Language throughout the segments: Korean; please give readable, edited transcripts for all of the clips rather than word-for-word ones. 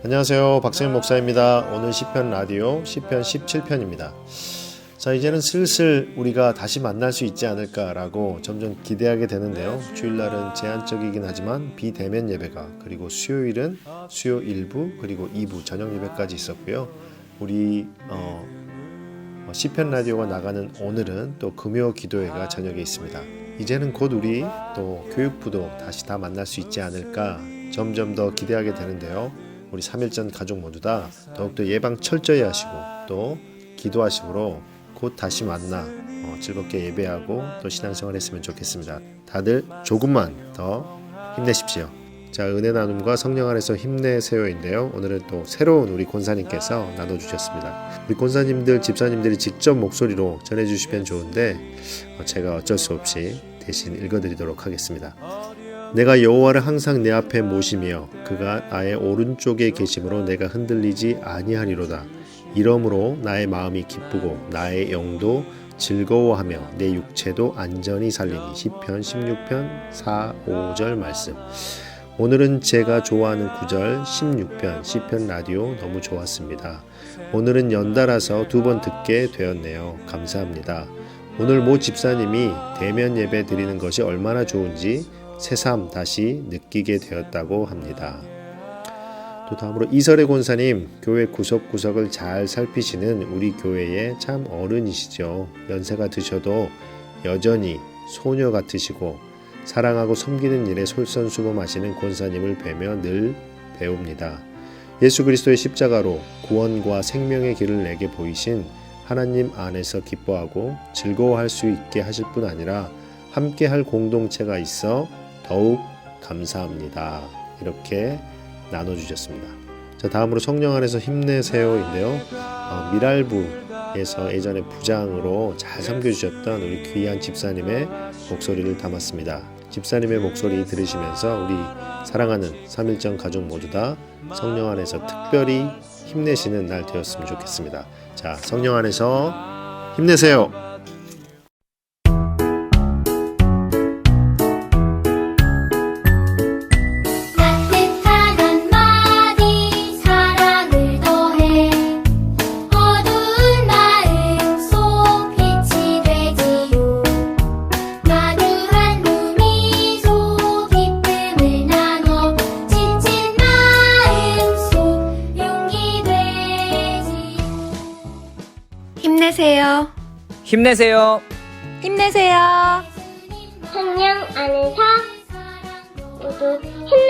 안녕하세요, 박승현 목사입니다. 오늘 시편 라디오 시편 17편입니다. 자, 이제는 슬슬 우리가 다시 만날 수 있지 않을까라고 점점 기대하게 되는데요. 주일날은 제한적이긴 하지만 비대면 예배가, 그리고 수요일은 수요 1부 그리고 2부 저녁 예배까지 있었고요. 우리 시편 라디오가 나가는 오늘은 또 금요 기도회가 저녁에 있습니다. 이제는 곧 우리 또 교육부도 다시 다 만날 수 있지 않을까 점점 더 기대하게 되는데요. 우리 3일전 가족 모두 다 더욱더 예방 철저히 하시고 또 기도하시므로 곧 다시 만나 즐겁게 예배하고 또 신앙생활 했으면 좋겠습니다. 다들 조금만 더 힘내십시오. 자, 은혜 나눔과 성령 안에서 힘내세요인데요. 오늘은 또 새로운 우리 권사님께서 나눠주셨습니다. 우리 권사님들, 집사님들이 직접 목소리로 전해주시면 좋은데 제가 어쩔 수 없이 대신 읽어드리도록 하겠습니다. 내가 여호와를 항상 내 앞에 모시며 그가 나의 오른쪽에 계심으로 내가 흔들리지 아니하리로다. 이러므로 나의 마음이 기쁘고 나의 영도 즐거워하며 내 육체도 안전히 살리니. 시편 16편 4, 5절 말씀. 오늘은 제가 좋아하는 9절 16편 시편 라디오 너무 좋았습니다. 오늘은 연달아서 2번 듣게 되었네요. 감사합니다. 오늘 모 집사님이 대면 예배 드리는 것이 얼마나 좋은지 새삼 다시 느끼게 되었다고 합니다. 또 다음으로 이설의 권사님, 교회 구석구석을 잘 살피시는 우리 교회의 참 어른이시죠. 연세가 드셔도 여전히 소녀 같으시고 사랑하고 섬기는 일에 솔선수범하시는 권사님을 뵈며 늘 배웁니다. 예수 그리스도의 십자가로 구원과 생명의 길을 내게 보이신 하나님 안에서 기뻐하고 즐거워할 수 있게 하실 뿐 아니라 함께할 공동체가 있어 더욱 감사합니다. 이렇게 나눠주셨습니다. 자, 다음으로 성령 안에서 힘내세요인데요. 미랄부에서 예전에 부장으로 잘 섬겨주셨던 우리 귀한 집사님의 목소리를 담았습니다. 집사님의 목소리 들으시면서 우리 사랑하는 3일전 가족 모두 다 성령 안에서 특별히 힘내시는 날 되었으면 좋겠습니다. 자, 성령 안에서 힘내세요. 힘내세요. 힘내세요. 힘내세요. 성령 안에서 모두 힘내세요.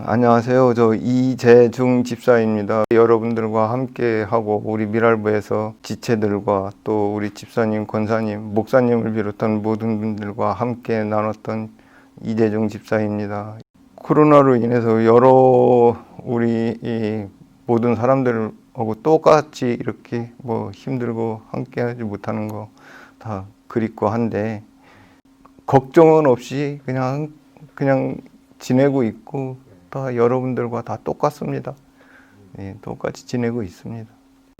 안녕하세요. 저 이재중 집사입니다. 여러분들과 함께하고 우리 미랄부에서 지체들과 또 우리 집사님, 권사님, 목사님을 비롯한 모든 분들과 함께 나눴던 이재중 집사입니다. 코로나로 인해서 여러 우리 이 모든 사람들하고 똑같이 이렇게 힘들고 함께하지 못하는 거 다 그립고 한데 걱정은 없이 그냥 지내고 있고 다 여러분들과 다 똑같습니다. 예, 똑같이 지내고 있습니다.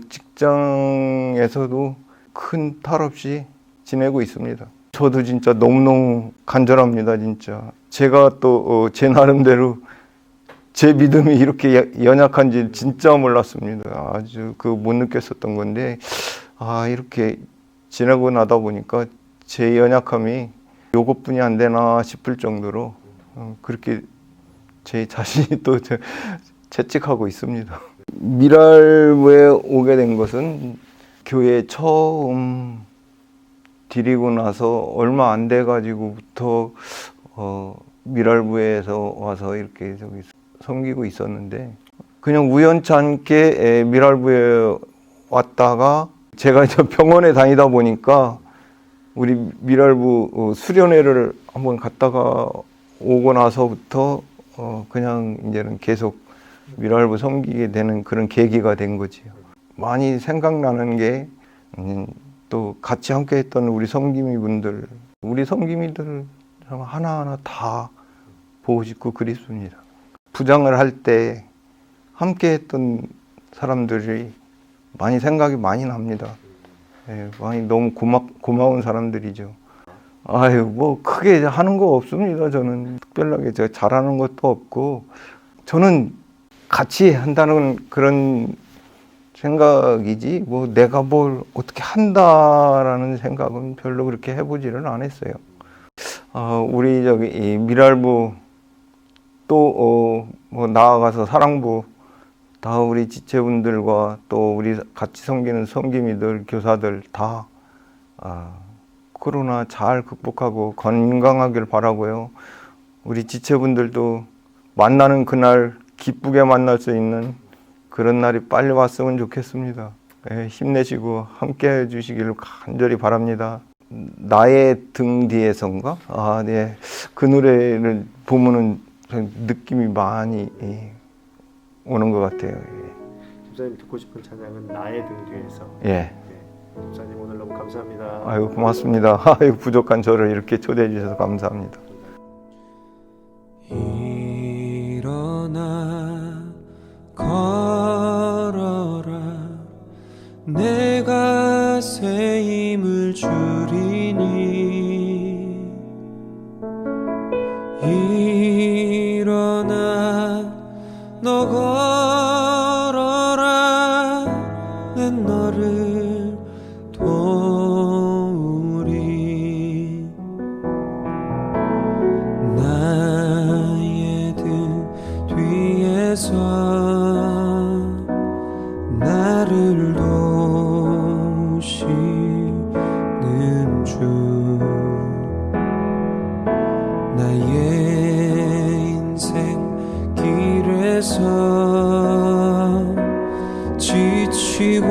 직장에서도 큰 탈 없이 지내고 있습니다. 저도 진짜 너무너무 간절합니다. 진짜 제가 또 제 나름대로 제 믿음이 이렇게 연약한지 진짜 몰랐습니다. 아주 못 느꼈었던 건데 이렇게 지내고 나다 보니까 제 연약함이 요것뿐이 안 되나 싶을 정도로 그렇게 제 자신이 또 채찍하고 있습니다. 미랄부에 오게 된 것은 교회 처음 드리고 나서 얼마 안 돼 가지고부터 미랄부에서 와서 이렇게 섬기고 있었는데 그냥 우연치 않게 미랄부에 왔다가 제가 이제 병원에 다니다 보니까 우리 미랄부 수련회를 한번 갔다가 오고 나서부터 그냥 이제는 계속 미랄부 섬기게 되는 그런 계기가 된 거지요. 많이 생각나는 게 또 같이 함께 했던 우리 섬김이 분들, 우리 섬김이들 하나하나 다 보고 싶고 그립습니다. 부장을 할 때 함께 했던 사람들이 많이 생각이 많이 납니다. 예, 많이 너무 고마운 사람들이죠. 아유, 뭐 크게 하는 거 없습니다. 저는 특별하게 제가 잘하는 것도 없고, 저는 같이 한다는 그런 생각이지 뭐 내가 뭘 어떻게 한다라는 생각은 별로 그렇게 해보지는 않았어요. 우리 이 미랄부 또 뭐 나아가서 사랑부 다 우리 지체분들과 또 우리 같이 섬기는 섬김이들 교사들 다 코로나 잘 극복하고 건강하길 바라고요. 우리 지체분들도 만나는 그날 기쁘게 만날 수 있는 그런 날이 빨리 왔으면 좋겠습니다. 예, 힘내시고 함께 해주시기를 간절히 바랍니다. 나의 등 뒤에선가? 네. 그 노래를 보면은 느낌이 많이 오는 것 같아요. 집사님 듣고 싶은 찬양은 나의 등 뒤에서. 예. 집사님 오늘 너무 감사합니다. 아유, 고맙습니다. 아유, 부족한 저를 이렇게 초대해 주셔서 감사합니다. 일어나 걸어라 내가 새 힘을 주리니 일어나 너 걸어라 내 너를 도우리 나의 등 뒤에서 나를 도우시는 주 나의 인생 길에서 지치고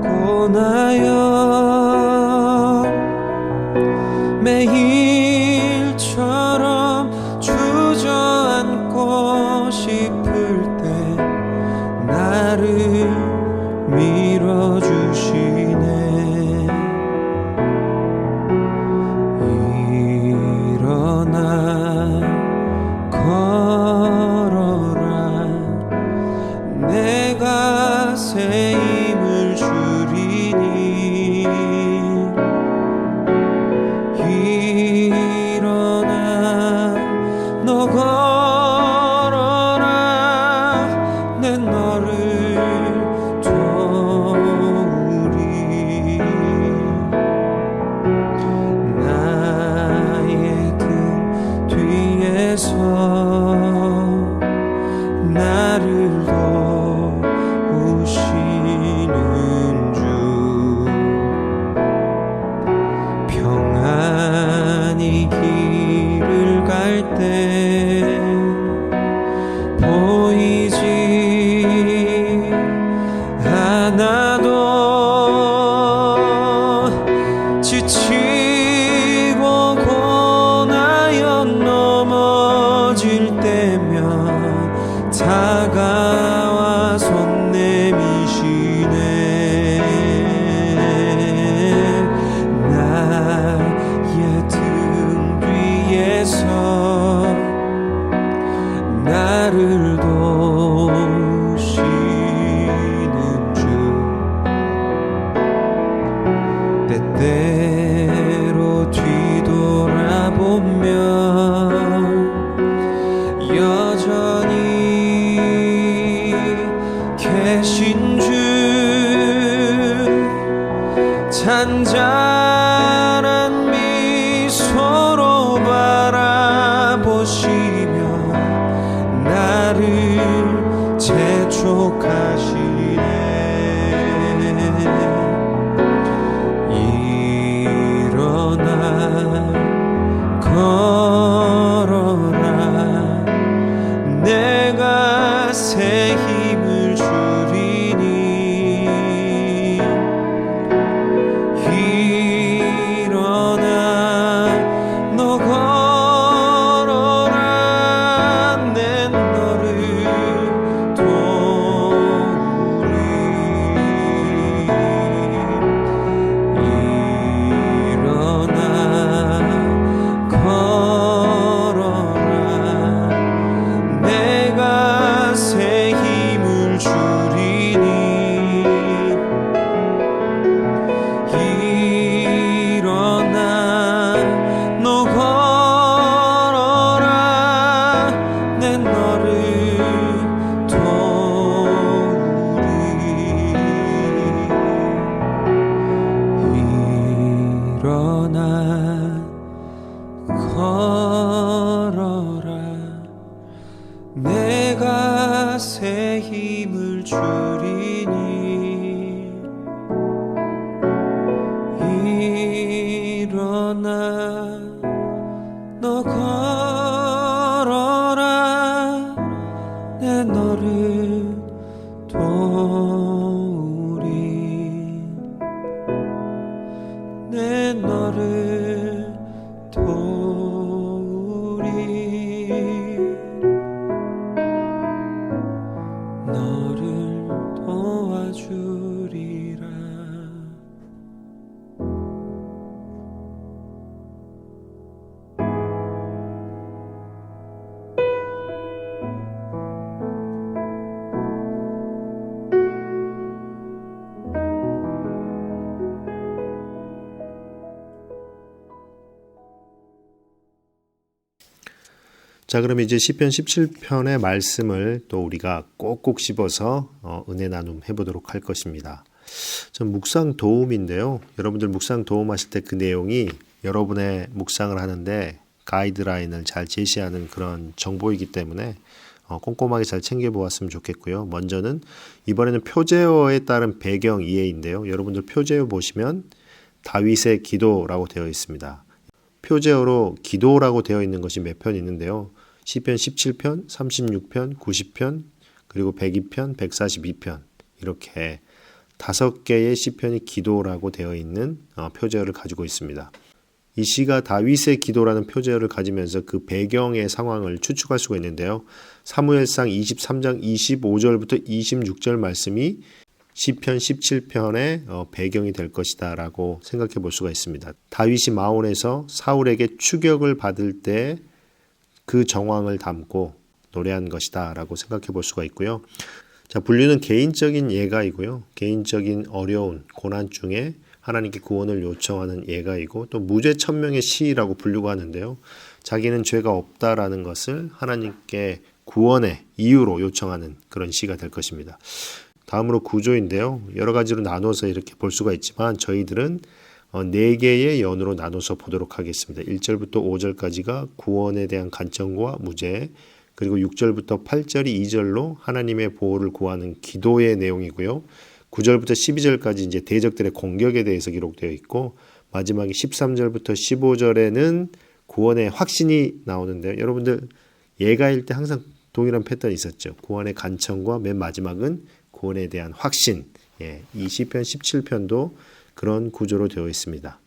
고나여 매일처럼 주저앉고 싶을 때 나를 밀어주시네 일어나 걸어라 내가 새 힘을 주리니 일어나 너 걸어라 내 너를 도우리 나의 등 뒤에서 나를 도우시는 주 평안히 길을 갈 때 보이지 않아도 지치고 고나여 넘어질 때면 다가와 손 내미시네 나의 등 뒤에서 나를 도우시는 주 때때로 뒤돌아보면 여전히 계신 주 잔잔한 미소로 바라보시며 나를 재촉하시네 일어나 걸어라 내가 새 힘을 주리니 일어나 너 걸어라 내 너를 도우리 걸어라 내가 새 힘을 주리니 일어나 너 걸어라 내 너를 도우리 내 너를 도우리 너를 도와주리라. 자, 그럼 이제 시편 17편의 말씀을 또 우리가 꼭꼭 씹어서 은혜 나눔 해보도록 할 것입니다. 전 묵상 도움인데요. 여러분들 묵상 도움하실 때 그 내용이 여러분의 묵상을 하는데 가이드라인을 잘 제시하는 그런 정보이기 때문에 꼼꼼하게 잘 챙겨보았으면 좋겠고요. 먼저는 이번에는 표제어에 따른 배경 이해인데요. 여러분들 표제어 보시면 다윗의 기도라고 되어 있습니다. 표제어로 기도라고 되어 있는 것이 몇 편 있는데요. 시편 17편, 36편, 90편, 그리고 102편, 142편 이렇게 5개의 시편이 기도라고 되어 있는 표제어를 가지고 있습니다. 이 시가 다윗의 기도라는 표제어를 가지면서 그 배경의 상황을 추측할 수가 있는데요. 사무엘상 23장 25절부터 26절 말씀이 시편 17편의 배경이 될 것이다 라고 생각해 볼 수가 있습니다. 다윗이 마온에서 사울에게 추격을 받을 때 그 정황을 담고 노래한 것이다 라고 생각해 볼 수가 있고요. 자, 분류는 개인적인 예가이고요. 개인적인 어려운 고난 중에 하나님께 구원을 요청하는 예가이고 또 무죄천명의 시라고 분류가 하는데요. 자기는 죄가 없다라는 것을 하나님께 구원의 이유로 요청하는 그런 시가 될 것입니다. 다음으로 구조인데요. 여러 가지로 나눠서 이렇게 볼 수가 있지만 저희들은 4개의 연으로 나눠서 보도록 하겠습니다. 1절부터 5절까지가 구원에 대한 간청과 무죄, 그리고 6절부터 8절이 2절로 하나님의 보호를 구하는 기도의 내용이고요. 9절부터 12절까지 이제 대적들의 공격에 대해서 기록되어 있고 마지막에 13절부터 15절에는 구원의 확신이 나오는데요. 여러분들 예가일 때 항상 동일한 패턴이 있었죠. 구원의 간청과 맨 마지막은 구원에 대한 확신. 이 시편 17편도 그런 구조로 되어 있습니다.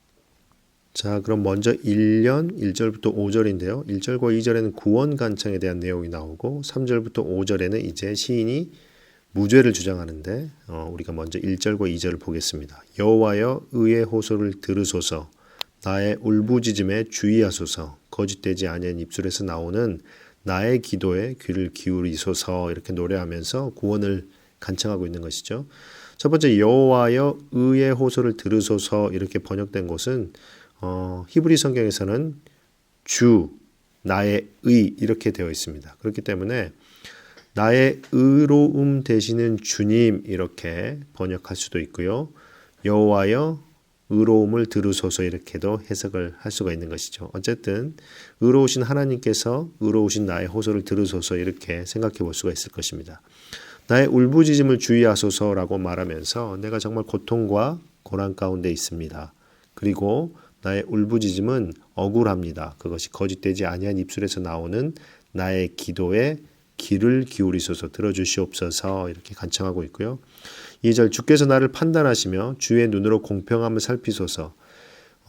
자, 그럼 먼저 1년 1절부터 5절인데요. 1절과 2절에는 구원 간청에 대한 내용이 나오고 3절부터 5절에는 이제 시인이 무죄를 주장하는데 우리가 먼저 1절과 2절을 보겠습니다. 여호와여 의의 호소를 들으소서 나의 울부짖음에 주의하소서 거짓되지 아니한 입술에서 나오는 나의 기도에 귀를 기울이소서 이렇게 노래하면서 구원을 간청하고 있는 것이죠. 첫 번째 여호와여 의의 호소를 들으소서 이렇게 번역된 것은 히브리 성경에서는 주, 나의 의 이렇게 되어 있습니다. 그렇기 때문에 나의 의로움 되시는 주님 이렇게 번역할 수도 있고요. 여호와여 의로움을 들으소서 이렇게도 해석을 할 수가 있는 것이죠. 어쨌든 의로우신 하나님께서 의로우신 나의 호소를 들으소서 이렇게 생각해 볼 수가 있을 것입니다. 나의 울부짖음을 주의하소서라고 말하면서 내가 정말 고통과 고난 가운데 있습니다. 그리고 나의 울부짖음은 억울합니다. 그것이 거짓되지 아니한 입술에서 나오는 나의 기도에 귀를 기울이소서 들어주시옵소서 이렇게 간청하고 있고요. 2절 주께서 나를 판단하시며 주의 눈으로 공평함을 살피소서.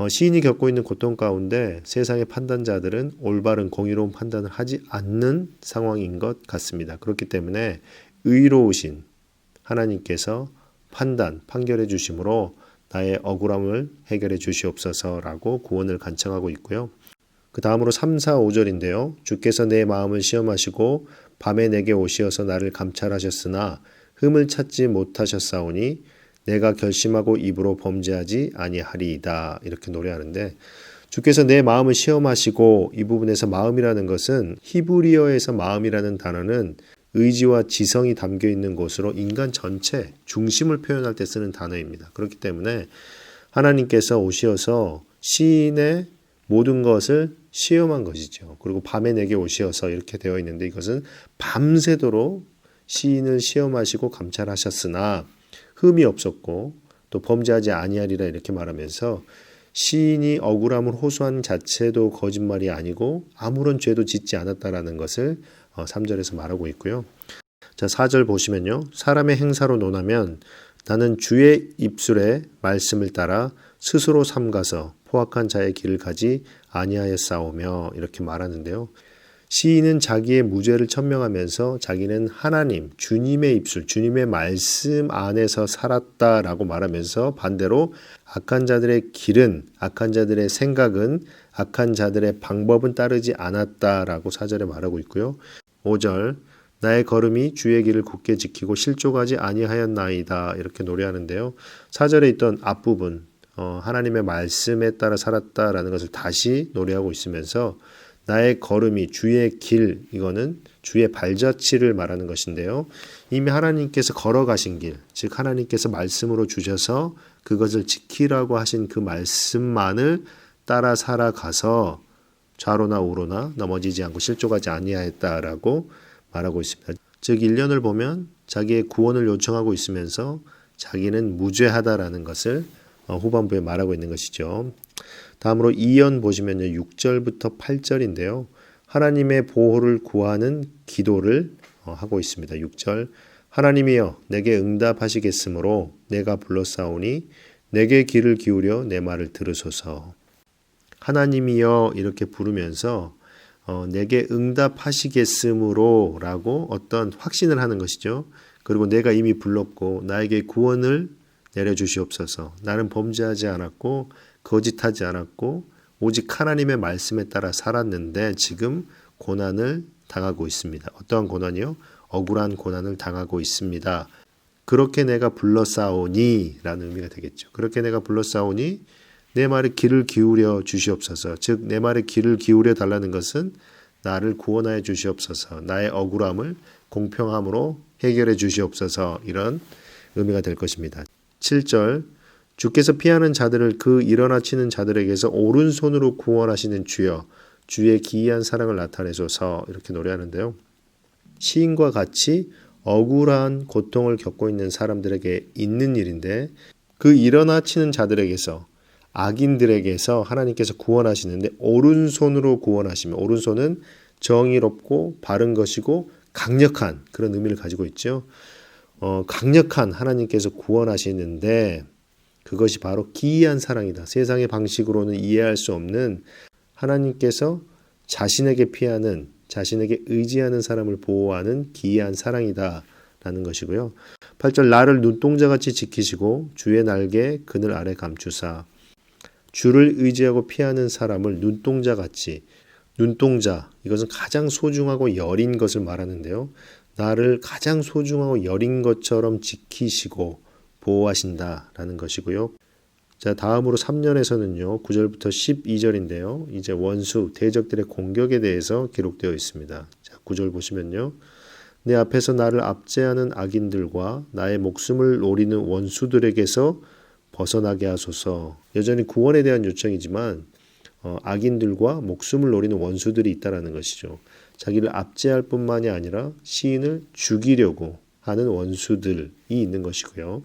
시인이 겪고 있는 고통 가운데 세상의 판단자들은 올바른 공의로운 판단을 하지 않는 상황인 것 같습니다. 그렇기 때문에 의로우신 하나님께서 판결해 주심으로 나의 억울함을 해결해 주시옵소서라고 구원을 간청하고 있고요. 그 다음으로 3, 4, 5절인데요. 주께서 내 마음을 시험하시고 밤에 내게 오시어서 나를 감찰하셨으나 흠을 찾지 못하셨사오니 내가 결심하고 입으로 범죄하지 아니하리이다 이렇게 노래하는데 주께서 내 마음을 시험하시고 이 부분에서 마음이라는 것은 히브리어에서 마음이라는 단어는 의지와 지성이 담겨 있는 곳으로 인간 전체 중심을 표현할 때 쓰는 단어입니다. 그렇기 때문에 하나님께서 오시어서 시인의 모든 것을 시험한 것이죠. 그리고 밤에 내게 오시어서 이렇게 되어 있는데 이것은 밤새도록 시인을 시험하시고 감찰하셨으나 흠이 없었고 또 범죄하지 아니하리라 이렇게 말하면서 시인이 억울함을 호소한 자체도 거짓말이 아니고 아무런 죄도 짓지 않았다라는 것을 3절에서 말하고 있고요. 자, 4절 보시면요. 사람의 행사로 논하면 나는 주의 입술의 말씀을 따라 스스로 삼가서 포악한 자의 길을 가지 아니하였사오며 이렇게 말하는데요. 시인은 자기의 무죄를 천명하면서 자기는 하나님, 주님의 입술, 주님의 말씀 안에서 살았다라고 말하면서 반대로 악한 자들의 길은, 악한 자들의 생각은, 악한 자들의 방법은 따르지 않았다라고 4절에 말하고 있고요. 5절 나의 걸음이 주의 길을 굳게 지키고 실족하지 아니하였나이다 이렇게 노래하는데요. 4절에 있던 앞부분 하나님의 말씀에 따라 살았다라는 것을 다시 노래하고 있으면서 나의 걸음이 주의 길, 이거는 주의 발자취를 말하는 것인데요. 이미 하나님께서 걸어가신 길, 즉 하나님께서 말씀으로 주셔서 그것을 지키라고 하신 그 말씀만을 따라 살아가서 좌로나 우로나 넘어지지 않고 실족하지 아니하였다라고 말하고 있습니다. 즉 1년을 보면 자기의 구원을 요청하고 있으면서 자기는 무죄하다라는 것을 후반부에 말하고 있는 것이죠. 다음으로 2연 보시면요. 6절부터 8절인데요. 하나님의 보호를 구하는 기도를 하고 있습니다. 6절 하나님이여 내게 응답하시겠으므로 내가 불렀사오니 내게 귀를 기울여 내 말을 들으소서. 하나님이여 이렇게 부르면서 내게 응답하시겠으므로 라고 어떤 확신을 하는 것이죠. 그리고 내가 이미 불렀고 나에게 구원을 내려주시옵소서. 나는 범죄하지 않았고 거짓하지 않았고 오직 하나님의 말씀에 따라 살았는데 지금 고난을 당하고 있습니다. 어떠한 고난이요? 억울한 고난을 당하고 있습니다. 그렇게 내가 불렀사오니 라는 의미가 되겠죠. 그렇게 내가 불렀사오니 내 말에 귀를 기울여 주시옵소서. 즉 내 말에 귀를 기울여 달라는 것은 나를 구원하여 주시옵소서. 나의 억울함을 공평함으로 해결해 주시옵소서. 이런 의미가 될 것입니다. 7절 주께서 피하는 자들을 그 일어나 치는 자들에게서 오른손으로 구원하시는 주여 주의 기이한 사랑을 나타내소서 이렇게 노래하는데요. 시인과 같이 억울한 고통을 겪고 있는 사람들에게 있는 일인데 그 일어나 치는 자들에게서 악인들에게서 하나님께서 구원하시는데 오른손으로 구원하시면 오른손은 정의롭고 바른 것이고 강력한 그런 의미를 가지고 있죠. 강력한 하나님께서 구원하시는데 그것이 바로 기이한 사랑이다. 세상의 방식으로는 이해할 수 없는 하나님께서 자신에게 피하는 자신에게 의지하는 사람을 보호하는 기이한 사랑이다 라는 것이고요. 8절 나를 눈동자같이 지키시고 주의 날개 그늘 아래 감추사. 주를 의지하고 피하는 사람을 눈동자같이 눈동자 이것은 가장 소중하고 여린 것을 말하는데요. 나를 가장 소중하고 여린 것처럼 지키시고 보호하신다라는 것이고요. 자, 다음으로 3년에서는요. 9절부터 12절인데요. 이제 원수, 대적들의 공격에 대해서 기록되어 있습니다. 자, 9절 보시면요. 내 앞에서 나를 압제하는 악인들과 나의 목숨을 노리는 원수들에게서 벗어나게 하소서. 여전히 구원에 대한 요청이지만 악인들과 목숨을 노리는 원수들이 있다는 것이죠. 자기를 압제할 뿐만이 아니라 시인을 죽이려고 하는 원수들이 있는 것이고요.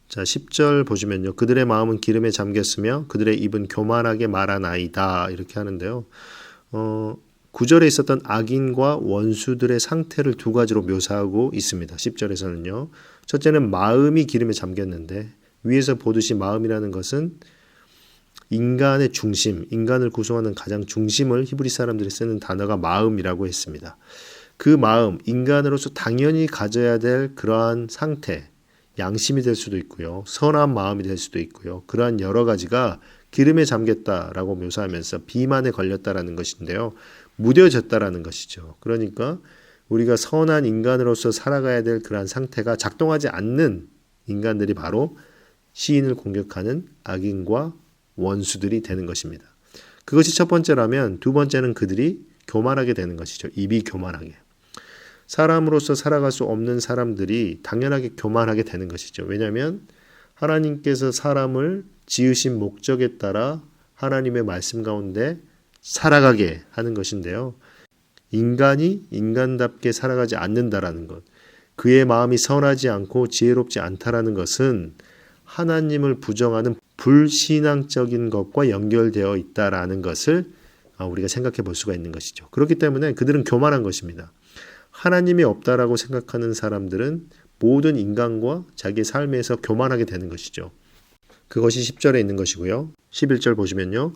자, 10절 보시면요. 그들의 마음은 기름에 잠겼으며 그들의 입은 교만하게 말하나이다. 이렇게 하는데요. 9절에 있었던 악인과 원수들의 상태를 두 가지로 묘사하고 있습니다. 10절에서는요. 첫째는 마음이 기름에 잠겼는데 위에서 보듯이 마음이라는 것은 인간의 중심, 인간을 구성하는 가장 중심을 히브리 사람들이 쓰는 단어가 마음이라고 했습니다. 그 마음, 인간으로서 당연히 가져야 될 그러한 상태, 양심이 될 수도 있고요. 선한 마음이 될 수도 있고요. 그러한 여러 가지가 기름에 잠겼다라고 묘사하면서 비만에 걸렸다라는 것인데요. 무뎌졌다라는 것이죠. 그러니까 우리가 선한 인간으로서 살아가야 될 그러한 상태가 작동하지 않는 인간들이 바로 시인을 공격하는 악인과 원수들이 되는 것입니다. 그것이 첫 번째라면 두 번째는 그들이 교만하게 되는 것이죠. 입이 교만하게. 사람으로서 살아갈 수 없는 사람들이 당연하게 교만하게 되는 것이죠. 왜냐하면 하나님께서 사람을 지으신 목적에 따라 하나님의 말씀 가운데 살아가게 하는 것인데요. 인간이 인간답게 살아가지 않는다라는 것, 그의 마음이 선하지 않고 지혜롭지 않다라는 것은 하나님을 부정하는 불신앙적인 것과 연결되어 있다라는 것을 우리가 생각해 볼 수가 있는 것이죠. 그렇기 때문에 그들은 교만한 것입니다. 하나님이 없다라고 생각하는 사람들은 모든 인간과 자기의 삶에서 교만하게 되는 것이죠. 그것이 10절에 있는 것이고요. 11절 보시면요.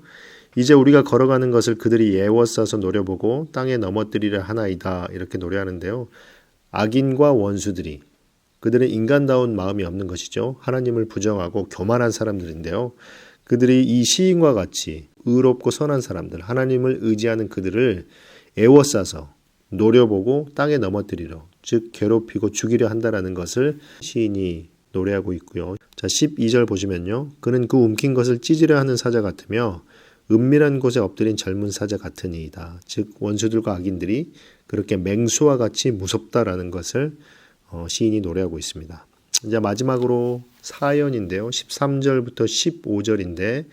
이제 우리가 걸어가는 것을 그들이 애워싸서 노려보고 땅에 넘어뜨리려 하나이다. 이렇게 노래하는데요. 악인과 원수들이, 그들은 인간다운 마음이 없는 것이죠. 하나님을 부정하고 교만한 사람들인데요. 그들이 이 시인과 같이 의롭고 선한 사람들, 하나님을 의지하는 그들을 애워싸서 노려보고 땅에 넘어뜨리려, 즉 괴롭히고 죽이려 한다라는 것을 시인이 노래하고 있고요. 자, 12절 보시면요. 그는 그 움킨 것을 찢으려 하는 사자 같으며 은밀한 곳에 엎드린 젊은 사자 같으니이다. 즉 원수들과 악인들이 그렇게 맹수와 같이 무섭다라는 것을 시인이 노래하고 있습니다. 이제 마지막으로 사연인데요. 13절부터 15절인데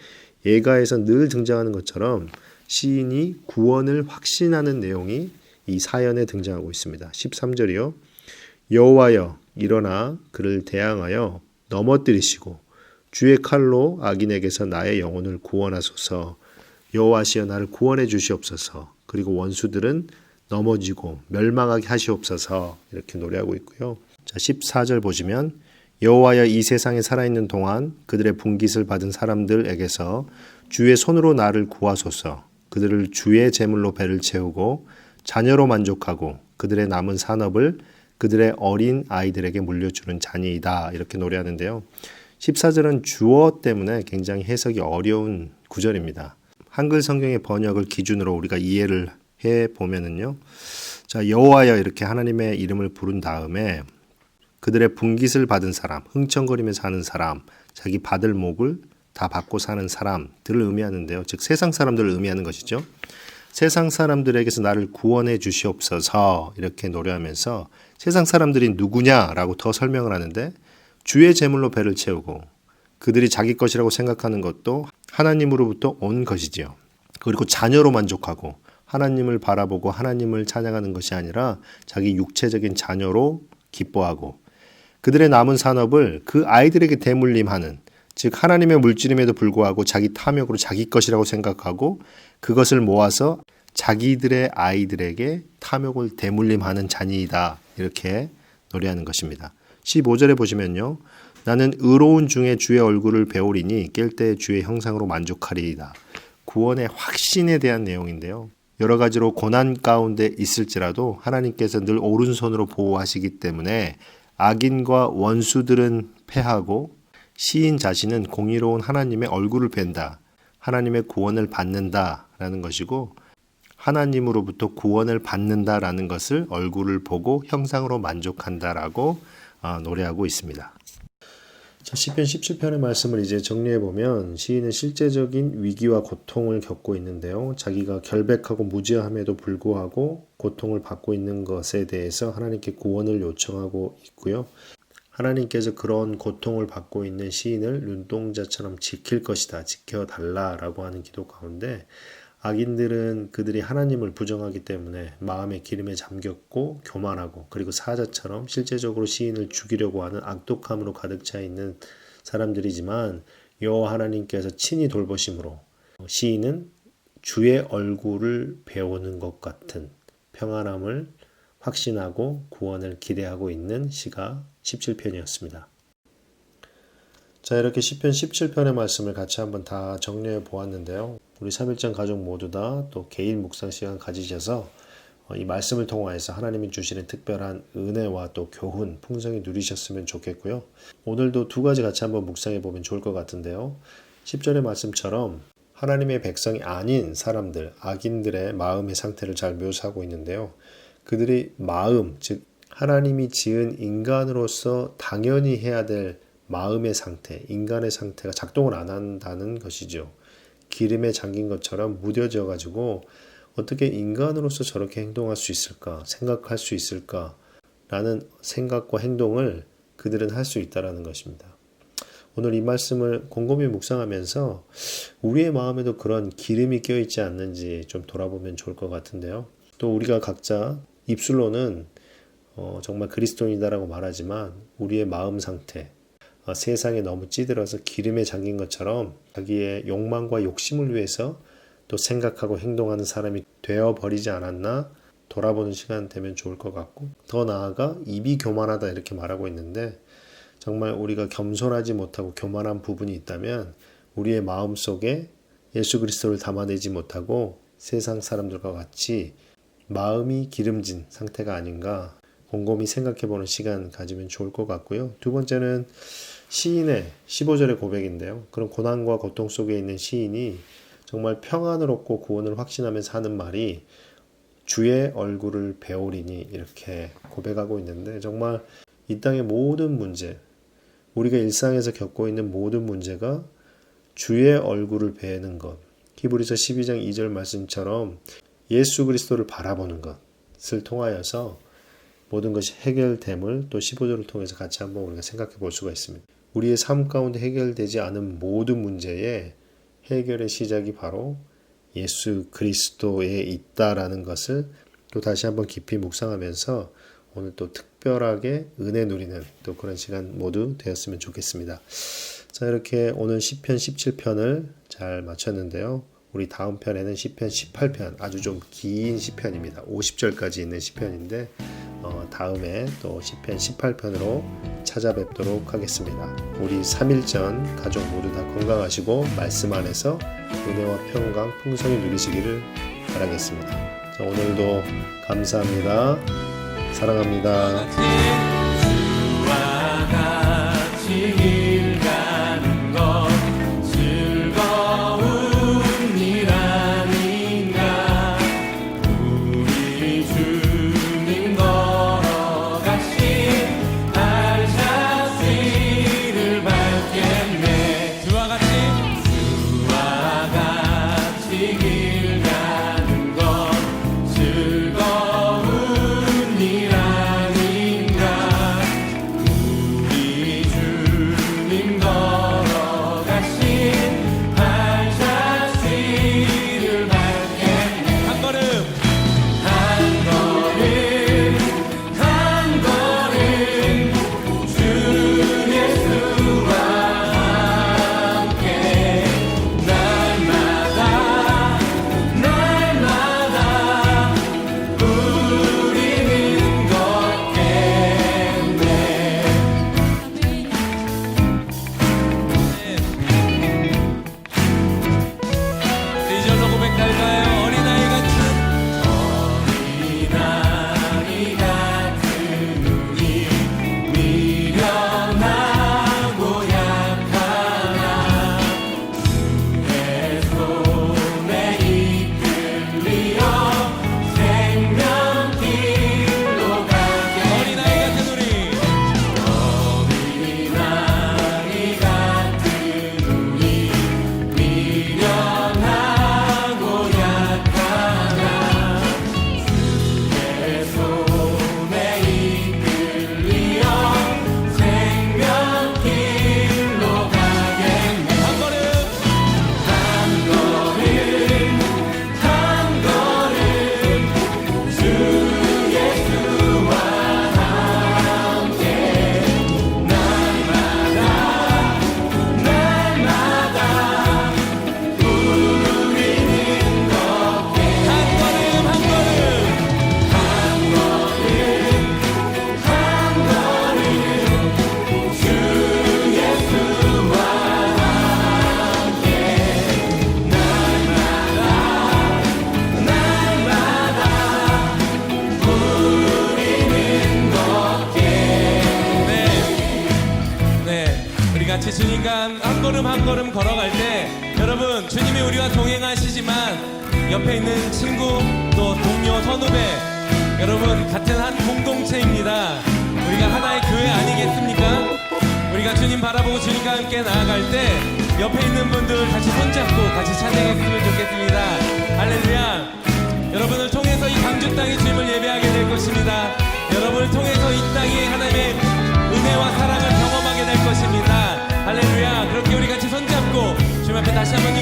예가에서 늘 등장하는 것처럼 시인이 구원을 확신하는 내용이 이 사연에 등장하고 있습니다. 13절이요. 여호와여 일어나 그를 대항하여 넘어뜨리시고 주의 칼로 악인에게서 나의 영혼을 구원하소서. 여호와시여 나를 구원해 주시옵소서. 그리고 원수들은 넘어지고 멸망하게 하시옵소서. 이렇게 노래하고 있고요. 자, 14절 보시면 여호와여 이 세상에 살아있는 동안 그들의 분깃을 받은 사람들에게서 주의 손으로 나를 구하소서. 그들을 주의 제물로 배를 채우고 자녀로 만족하고 그들의 남은 산업을 그들의 어린 아이들에게 물려주는 자니이다. 이렇게 노래하는데요. 14절은 주어 때문에 굉장히 해석이 어려운 구절입니다. 한글 성경의 번역을 기준으로 우리가 이해를 해보면은요. 자, 여호와여 이렇게 하나님의 이름을 부른 다음에 그들의 분깃을 받은 사람, 흥청거리면서 사는 사람, 자기 받을 목을 다 받고 사는 사람들을 의미하는데요. 즉 세상 사람들을 의미하는 것이죠. 세상 사람들에게서 나를 구원해 주시옵소서 이렇게 노래하면서 세상 사람들이 누구냐라고 더 설명을 하는데 주의 제물로 배를 채우고 그들이 자기 것이라고 생각하는 것도 하나님으로부터 온 것이지요. 그리고 자녀로 만족하고 하나님을 바라보고 하나님을 찬양하는 것이 아니라 자기 육체적인 자녀로 기뻐하고 그들의 남은 산업을 그 아이들에게 대물림하는, 즉 하나님의 물질임에도 불구하고 자기 탐욕으로 자기 것이라고 생각하고 그것을 모아서 자기들의 아이들에게 탐욕을 대물림하는 자니이다. 이렇게 노래하는 것입니다. 15절에 보시면요. 나는 의로운 중에 주의 얼굴을 배우리니 깰 때 주의 형상으로 만족하리이다. 구원의 확신에 대한 내용인데요. 여러 가지로 고난 가운데 있을지라도 하나님께서 늘 오른손으로 보호하시기 때문에 악인과 원수들은 패하고 시인 자신은 공의로운 하나님의 얼굴을 뵌다. 하나님의 구원을 받는다라는 것이고 하나님으로부터 구원을 받는다라는 것을 얼굴을 보고 형상으로 만족한다라고 노래하고 있습니다. 자, 시편 17편의 말씀을 이제 정리해 보면 시인은 실제적인 위기와 고통을 겪고 있는데요. 자기가 결백하고 무지함에도 불구하고 고통을 받고 있는 것에 대해서 하나님께 구원을 요청하고 있고요. 하나님께서 그런 고통을 받고 있는 시인을 눈동자처럼 지킬 것이다. 지켜달라라고 하는 기도 가운데 악인들은 그들이 하나님을 부정하기 때문에 마음의 기름에 잠겼고 교만하고 그리고 사자처럼 실제적으로 시인을 죽이려고 하는 악독함으로 가득 차 있는 사람들이지만 여호와 하나님께서 친히 돌보심으로 시인은 주의 얼굴을 배우는 것 같은 평안함을 확신하고 구원을 기대하고 있는 시가 17편이었습니다. 자, 이렇게 시편 17편의 말씀을 같이 한번 다 정리해 보았는데요. 우리 3일장 가족 모두 다 또 개인 묵상 시간 가지셔서 이 말씀을 통하여서 하나님이 주시는 특별한 은혜와 또 교훈, 풍성히 누리셨으면 좋겠고요. 오늘도 두 가지 같이 한번 묵상해 보면 좋을 것 같은데요. 10절의 말씀처럼 하나님의 백성이 아닌 사람들, 악인들의 마음의 상태를 잘 묘사하고 있는데요. 그들의 마음, 즉 하나님이 지은 인간으로서 당연히 해야 될 마음의 상태, 인간의 상태가 작동을 안 한다는 것이죠. 기름에 잠긴 것처럼 무뎌져 가지고 어떻게 인간으로서 저렇게 행동할 수 있을까, 생각할 수 있을까 라는 생각과 행동을 그들은 할 수 있다는 것입니다. 오늘 이 말씀을 곰곰이 묵상하면서 우리의 마음에도 그런 기름이 껴있지 않는지 좀 돌아보면 좋을 것 같은데요. 또 우리가 각자 입술로는 정말 그리스도인이다라고 말하지만 우리의 마음 상태, 세상에 너무 찌들어서 기름에 잠긴 것처럼 자기의 욕망과 욕심을 위해서 또 생각하고 행동하는 사람이 되어버리지 않았나 돌아보는 시간 되면 좋을 것 같고, 더 나아가 입이 교만하다 이렇게 말하고 있는데 정말 우리가 겸손하지 못하고 교만한 부분이 있다면 우리의 마음 속에 예수 그리스도를 담아내지 못하고 세상 사람들과 같이 마음이 기름진 상태가 아닌가 곰곰이 생각해보는 시간 가지면 좋을 것 같고요. 두 번째는 시인의 15절의 고백인데요. 그런 고난과 고통 속에 있는 시인이 정말 평안을 얻고 구원을 확신하면서 하는 말이 주의 얼굴을 배우리니 이렇게 고백하고 있는데, 정말 이 땅의 모든 문제, 우리가 일상에서 겪고 있는 모든 문제가 주의 얼굴을 배는 것, 히브리서 12장 2절 말씀처럼 예수 그리스도를 바라보는 것을 통하여서 모든 것이 해결됨을 또 15절을 통해서 같이 한번 우리가 생각해 볼 수가 있습니다. 우리의 삶 가운데 해결되지 않은 모든 문제의 해결의 시작이 바로 예수 그리스도에 있다라는 것을 또 다시 한번 깊이 묵상하면서 오늘 또 특별하게 은혜 누리는 또 그런 시간 모두 되었으면 좋겠습니다. 자, 이렇게 오늘 시편 17편을 잘 마쳤는데요. 우리 다음 편에는 시편 18편, 아주 좀 긴 시편입니다. 50절까지 있는 시편인데 다음에 또 시편 18편으로 찾아뵙도록 하겠습니다. 우리 3일전 가족 모두 다 건강하시고 말씀 안에서 은혜와 평강 풍성히 누리시기를 바라겠습니다. 자, 오늘도 감사합니다. 사랑합니다. 주와 같이 길 가는 것 즐거운 일 아닌가. 우리 주님 걸어가신 알자씨를 밟겠네. 주와 같이 길 가는 것 즐거운 일 아닌가. 우리 주님 걸어가신 알자씨를 밟겠네. 한 걸음 주 예수와 함께 날마다 우리는 걷겠네. 2절로 고백할까요? 어린아이 같은 우리 미련하고 약하나 주의 손에 이끌리어 생명길로 가게. 어린아이 같은 우리 미련하고 약하나 주의 손에 이끌리어 생명길로 가겠네. 한 걸음 주 예수와 함께 날마다 우리는 걷게. 한 걸음 주 예수와 함께 날마다 우리는 걷게. 네, 우리 같이 주님과 한 걸음 한 걸음 걸어갈 때 여러분, 주님이 우리와 동행하시지만 옆에 있는 친구 또 동료 선후배 여러분 같은 한 공동체입니다. 우리가 하나의 교회 아니겠습니까? 우리가 주님 바라보고 주님과 함께 나아갈 때 옆에 있는 분들 같이 손잡고 같이 찬양했으면 좋겠습니다. 할렐루야. 여러분을 통해서 이 강주 땅의 주님을 예배하게 될 것입니다. 여러분을 통해서 이 땅에 하나님의 은혜와 사랑을 경험하게 될 것입니다. 할렐루야. 다시 한번